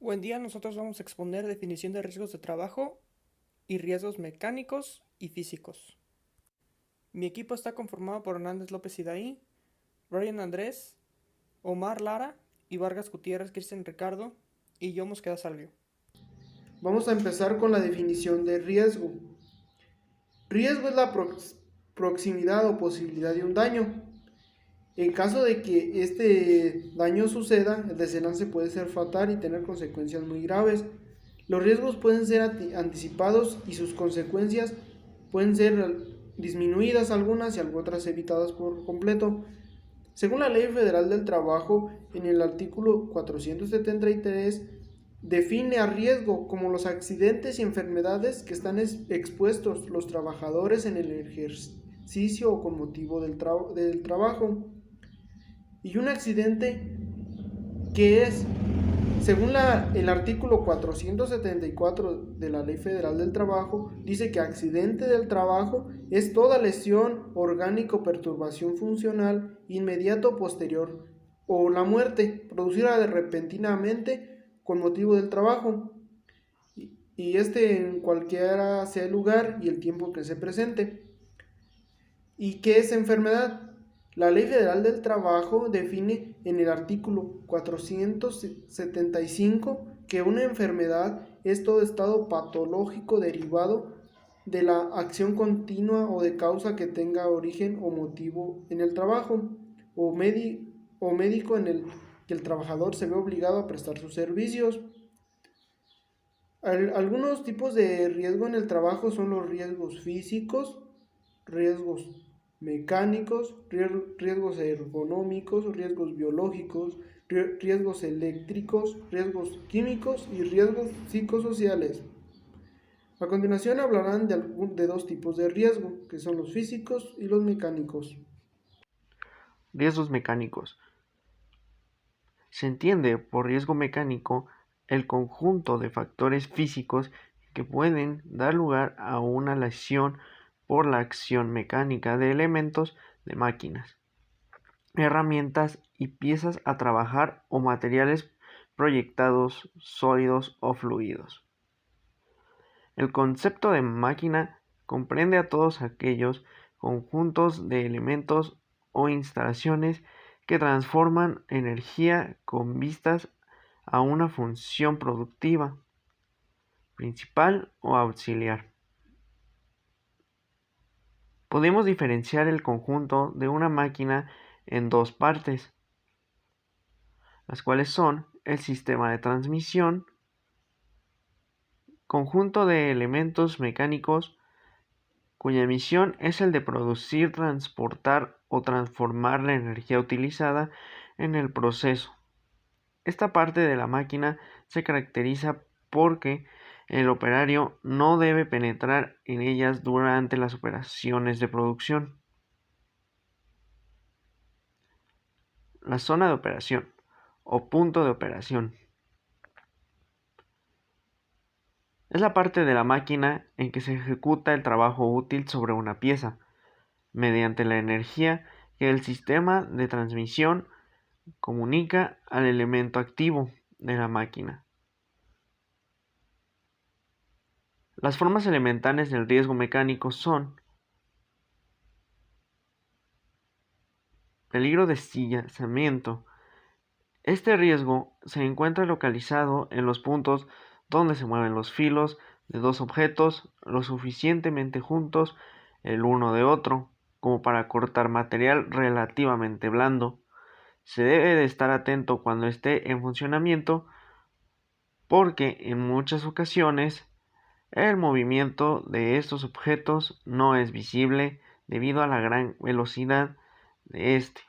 Buen día, nosotros vamos a exponer definición de riesgos de trabajo y riesgos mecánicos y físicos. Mi equipo está conformado por Hernández López Idaí, Brian Andrés, Omar Lara y Vargas Gutiérrez, Cristian Ricardo y yo Mosqueda Salvio. Vamos a empezar con la definición de riesgo. Riesgo es la proximidad o posibilidad de un daño. En caso de que este daño suceda, el desenlace puede ser fatal y tener consecuencias muy graves. Los riesgos pueden ser anticipados y sus consecuencias pueden ser disminuidas algunas y otras evitadas por completo. Según la Ley Federal del Trabajo, en el artículo 473, define a riesgo como los accidentes y enfermedades que están expuestos los trabajadores en el ejercicio o con motivo del trabajo. Y un accidente que es, según el artículo 474 de la Ley Federal del Trabajo, dice que accidente del trabajo es toda lesión orgánica o perturbación funcional inmediata o posterior, o la muerte producida repentinamente con motivo del trabajo, y en cualquiera sea el lugar y el tiempo que se presente. ¿Y qué es enfermedad? La Ley Federal del Trabajo define en el artículo 475 que una enfermedad es todo estado patológico derivado de la acción continua o de causa que tenga origen o motivo en el trabajo o, o médico en el que el trabajador se ve obligado a prestar sus servicios. Algunos tipos de riesgo en el trabajo son los riesgos físicos, riesgos mecánicos, riesgos ergonómicos, riesgos biológicos, riesgos eléctricos, riesgos químicos y riesgos psicosociales. A continuación hablarán de dos tipos de riesgo, que son los físicos y los mecánicos. Riesgos mecánicos. Se entiende por riesgo mecánico el conjunto de factores físicos que pueden dar lugar a una lesión por la acción mecánica de elementos de máquinas, herramientas y piezas a trabajar o materiales proyectados, sólidos o fluidos. El concepto de máquina comprende a todos aquellos conjuntos de elementos o instalaciones que transforman energía con vistas a una función productiva, principal o auxiliar. Podemos diferenciar el conjunto de una máquina en dos partes, las cuales son el sistema de transmisión, conjunto de elementos mecánicos cuya misión es el de producir, transportar o transformar la energía utilizada en el proceso. Esta parte de la máquina se caracteriza porque el operario no debe penetrar en ellas durante las operaciones de producción. La zona de operación o punto de operación es la parte de la máquina en que se ejecuta el trabajo útil sobre una pieza, mediante la energía que el sistema de transmisión comunica al elemento activo de la máquina. Las formas elementales del riesgo mecánico son peligro de estillamiento. Este riesgo se encuentra localizado en los puntos donde se mueven los filos de dos objetos lo suficientemente juntos el uno de otro como para cortar material relativamente blando. Se debe de estar atento cuando esté en funcionamiento porque en muchas ocasiones el movimiento de estos objetos no es visible debido a la gran velocidad de este.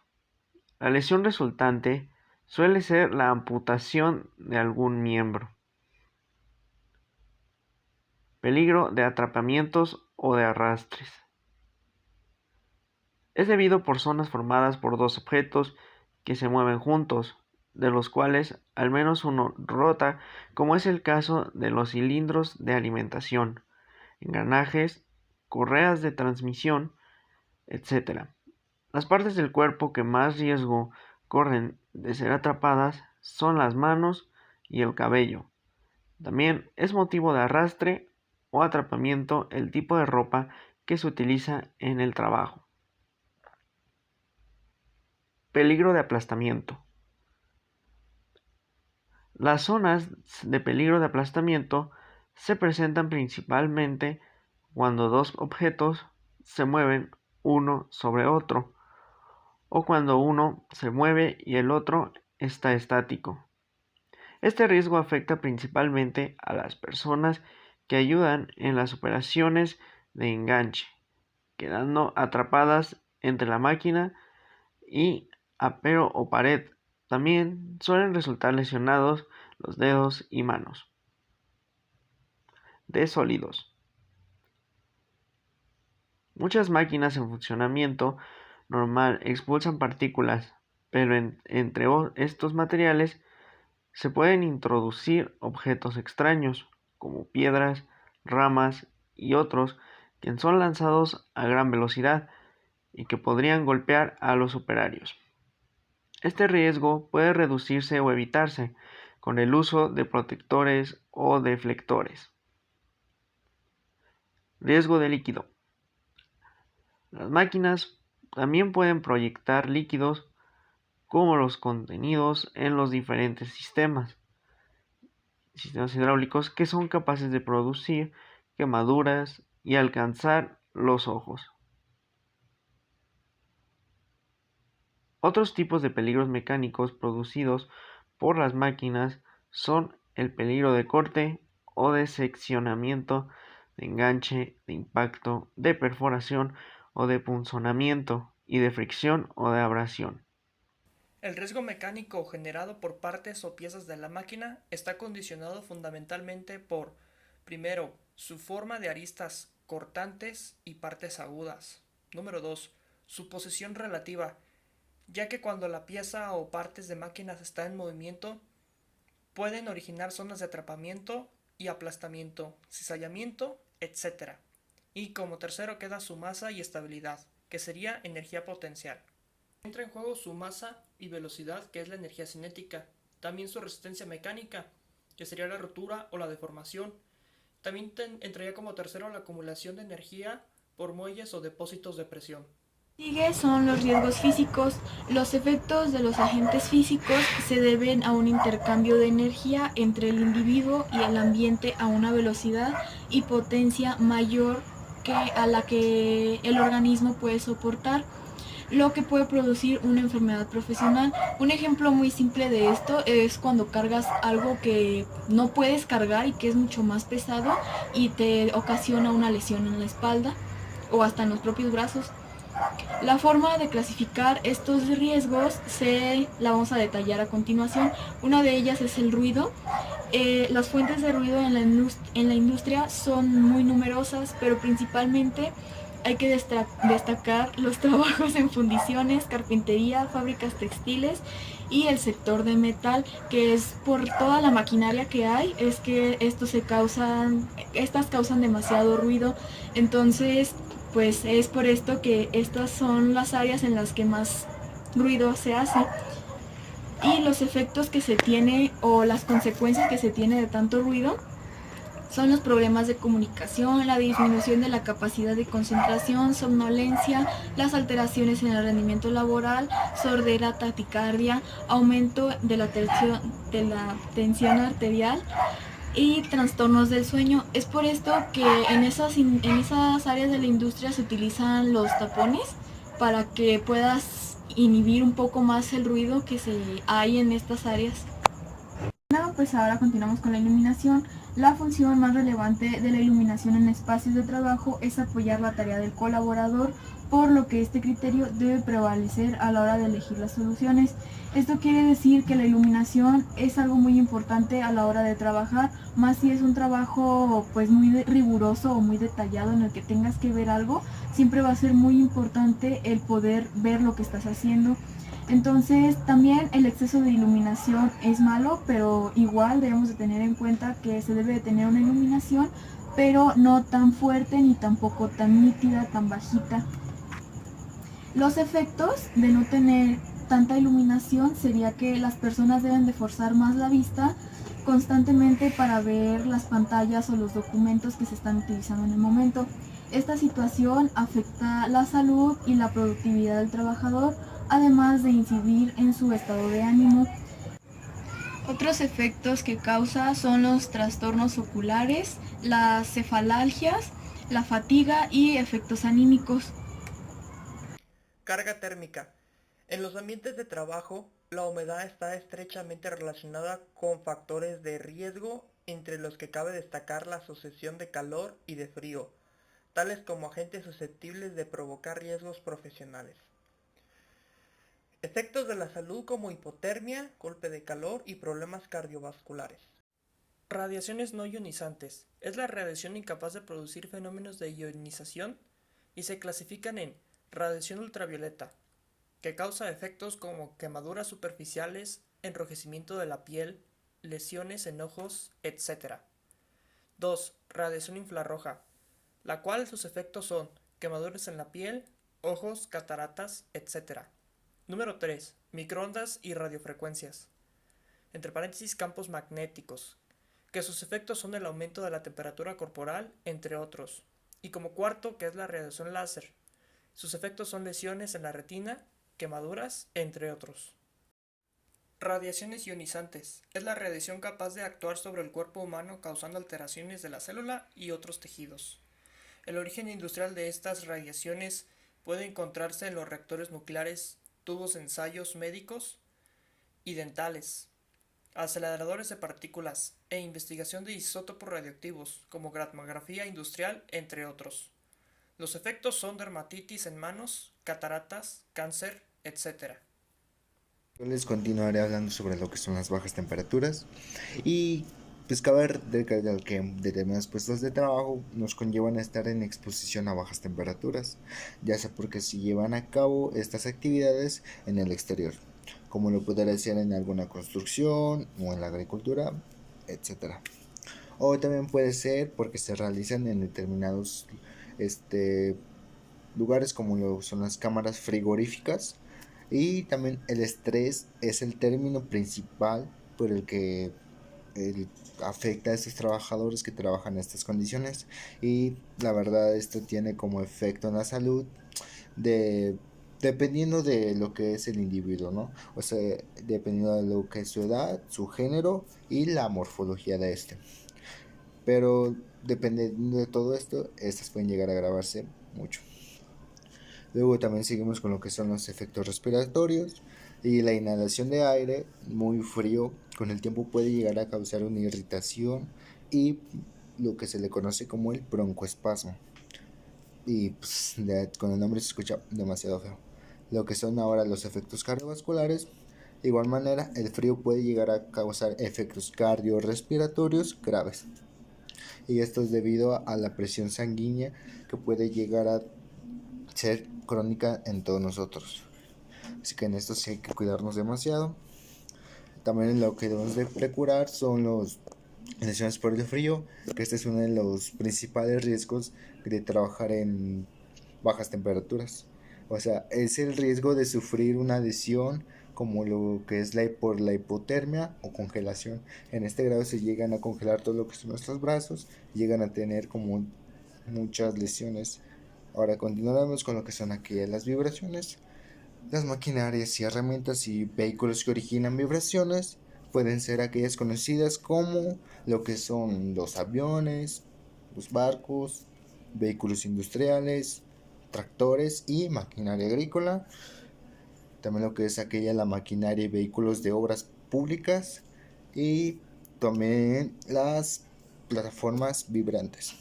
La lesión resultante suele ser la amputación de algún miembro. Peligro de atrapamientos o de arrastres. Es debido por zonas formadas por dos objetos que se mueven juntos, de los cuales al menos uno rota, como es el caso de los cilindros de alimentación, engranajes, correas de transmisión, etc. Las partes del cuerpo que más riesgo corren de ser atrapadas son las manos y el cabello. También es motivo de arrastre o atrapamiento el tipo de ropa que se utiliza en el trabajo. Peligro de aplastamiento. Las zonas de peligro de aplastamiento se presentan principalmente cuando dos objetos se mueven uno sobre otro, o cuando uno se mueve y el otro está estático. Este riesgo afecta principalmente a las personas que ayudan en las operaciones de enganche, quedando atrapadas entre la máquina y apero o pared. También suelen resultar lesionados los dedos y manos. De sólidos. Muchas máquinas en funcionamiento normal expulsan partículas, pero entre estos materiales se pueden introducir objetos extraños, como piedras, ramas y otros que son lanzados a gran velocidad y que podrían golpear a los operarios. Este riesgo puede reducirse o evitarse con el uso de protectores o deflectores. Riesgo de líquido. Las máquinas también pueden proyectar líquidos como los contenidos en los diferentes sistemas hidráulicos que son capaces de producir quemaduras y alcanzar los ojos. Otros tipos de peligros mecánicos producidos por las máquinas son el peligro de corte o de seccionamiento, de enganche, de impacto, de perforación o de punzonamiento y de fricción o de abrasión. El riesgo mecánico generado por partes o piezas de la máquina está condicionado fundamentalmente por, primero, su forma de aristas cortantes y partes agudas. Número 2. Su posición relativa, ya que cuando la pieza o partes de máquinas está en movimiento, pueden originar zonas de atrapamiento y aplastamiento, cizallamiento, etc. Y como tercero queda su masa y estabilidad, que sería energía potencial. Entra en juego su masa y velocidad, que es la energía cinética. También su resistencia mecánica, que sería la rotura o la deformación. También entraría como tercero la acumulación de energía por muelles o depósitos de presión. Sigue son los riesgos físicos. Los efectos de los agentes físicos se deben a un intercambio de energía entre el individuo y el ambiente a una velocidad y potencia mayor que a la que el organismo puede soportar, lo que puede producir una enfermedad profesional. Un ejemplo muy simple de esto es cuando cargas algo que no puedes cargar y que es mucho más pesado y te ocasiona una lesión en la espalda o hasta en los propios brazos. La forma de clasificar estos riesgos la vamos a detallar a continuación. Una de ellas es el ruido. Las fuentes de ruido en la industria son muy numerosas, pero principalmente hay que destacar los trabajos en fundiciones, carpintería, fábricas textiles y el sector de metal, que es por toda la maquinaria que hay, es que estas causan demasiado ruido. Entonces, pues es por esto que estas son las áreas en las que más ruido se hace. Y los efectos que se tiene o las consecuencias que se tiene de tanto ruido son los problemas de comunicación, la disminución de la capacidad de concentración, somnolencia, las alteraciones en el rendimiento laboral, sordera, taquicardia, aumento de la tensión arterial y trastornos del sueño. Es por esto que en esas áreas de la industria se utilizan los tapones para que puedas inhibir un poco más el ruido que hay en estas áreas. Pues ahora continuamos con la iluminación. La función más relevante de la iluminación en espacios de trabajo es apoyar la tarea del colaborador, por lo que este criterio debe prevalecer a la hora de elegir las soluciones. Esto quiere decir que la iluminación es algo muy importante a la hora de trabajar, más si es un trabajo pues muy riguroso o muy detallado en el que tengas que ver algo, siempre va a ser muy importante el poder ver lo que estás haciendo. Entonces también el exceso de iluminación es malo, pero igual debemos de tener en cuenta que se debe de tener una iluminación, pero no tan fuerte ni tampoco tan nítida, tan bajita. Los efectos de no tener tanta iluminación sería que las personas deben de forzar más la vista constantemente para ver las pantallas o los documentos que se están utilizando en el momento. Esta situación afecta la salud y la productividad del trabajador, además de incidir en su estado de ánimo. Otros efectos que causa son los trastornos oculares, las cefalalgias, la fatiga y efectos anímicos. Carga térmica. En los ambientes de trabajo, la humedad está estrechamente relacionada con factores de riesgo, entre los que cabe destacar la sucesión de calor y de frío, tales como agentes susceptibles de provocar riesgos profesionales. Efectos de la salud como hipotermia, golpe de calor y problemas cardiovasculares. Radiaciones no ionizantes. Es la radiación incapaz de producir fenómenos de ionización y se clasifican en radiación ultravioleta, que causa efectos como quemaduras superficiales, enrojecimiento de la piel, lesiones en ojos, etc. 2. Radiación infrarroja, la cual sus efectos son quemaduras en la piel, ojos, cataratas, etc. Número 3. Microondas y radiofrecuencias, entre paréntesis campos magnéticos, que sus efectos son el aumento de la temperatura corporal, entre otros. Y como cuarto, que es la radiación láser. Sus efectos son lesiones en la retina, quemaduras, entre otros. Radiaciones ionizantes. Es la radiación capaz de actuar sobre el cuerpo humano causando alteraciones de la célula y otros tejidos. El origen industrial de estas radiaciones puede encontrarse en los reactores nucleares, tubos de ensayos médicos y dentales, aceleradores de partículas e investigación de isótopos radioactivos como cromatografía industrial, entre otros. Los efectos son dermatitis en manos, cataratas, cáncer, etc. Yo les continuaré hablando sobre lo que son las bajas temperaturas y pues cabe recalcar que determinados puestos de trabajo nos conllevan a estar en exposición a bajas temperaturas, ya sea porque se llevan a cabo estas actividades en el exterior, como lo podrá ser en alguna construcción o en la agricultura, etc. O también puede ser porque se realizan en determinados lugares como lo son las cámaras frigoríficas. Y también el estrés es el término principal por el que afecta a estos trabajadores que trabajan en estas condiciones, y la verdad esto tiene como efecto en la salud dependiendo de lo que es el individuo, ¿no? O sea, dependiendo de lo que es su edad, su género y la morfología de este. Pero dependiendo de todo esto, estas pueden llegar a agravarse mucho. Luego también seguimos con lo que son los efectos respiratorios, y la inhalación de aire muy frío con el tiempo puede llegar a causar una irritación y lo que se le conoce como el broncoespasmo. Y pues, con el nombre se escucha demasiado feo. Lo que son ahora los efectos cardiovasculares, de igual manera el frío puede llegar a causar efectos cardiorrespiratorios graves. Y esto es debido a la presión sanguínea que puede llegar a ser crónica en todos nosotros. Así que en esto sí hay que cuidarnos demasiado. También lo que debemos de procurar son las lesiones por el frío, que este es uno de los principales riesgos de trabajar en bajas temperaturas. O sea, es el riesgo de sufrir una lesión como lo que es por la hipotermia o congelación. En este grado se llegan a congelar todo lo que son nuestros brazos, llegan a tener como muchas lesiones. Ahora continuaremos con lo que son aquí las vibraciones. Las maquinarias y herramientas y vehículos que originan vibraciones pueden ser aquellas conocidas como lo que son los aviones, los barcos, vehículos industriales, tractores y maquinaria agrícola. También lo que es la maquinaria y vehículos de obras públicas, y también las plataformas vibrantes.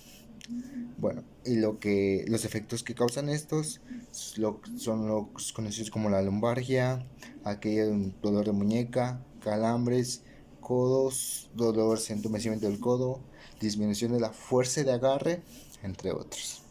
Bueno, y los efectos que causan estos son los conocidos como la lumbalgia, aquel dolor de muñeca, calambres, codos, dolor, entumecimiento del codo, disminución de la fuerza de agarre, entre otros.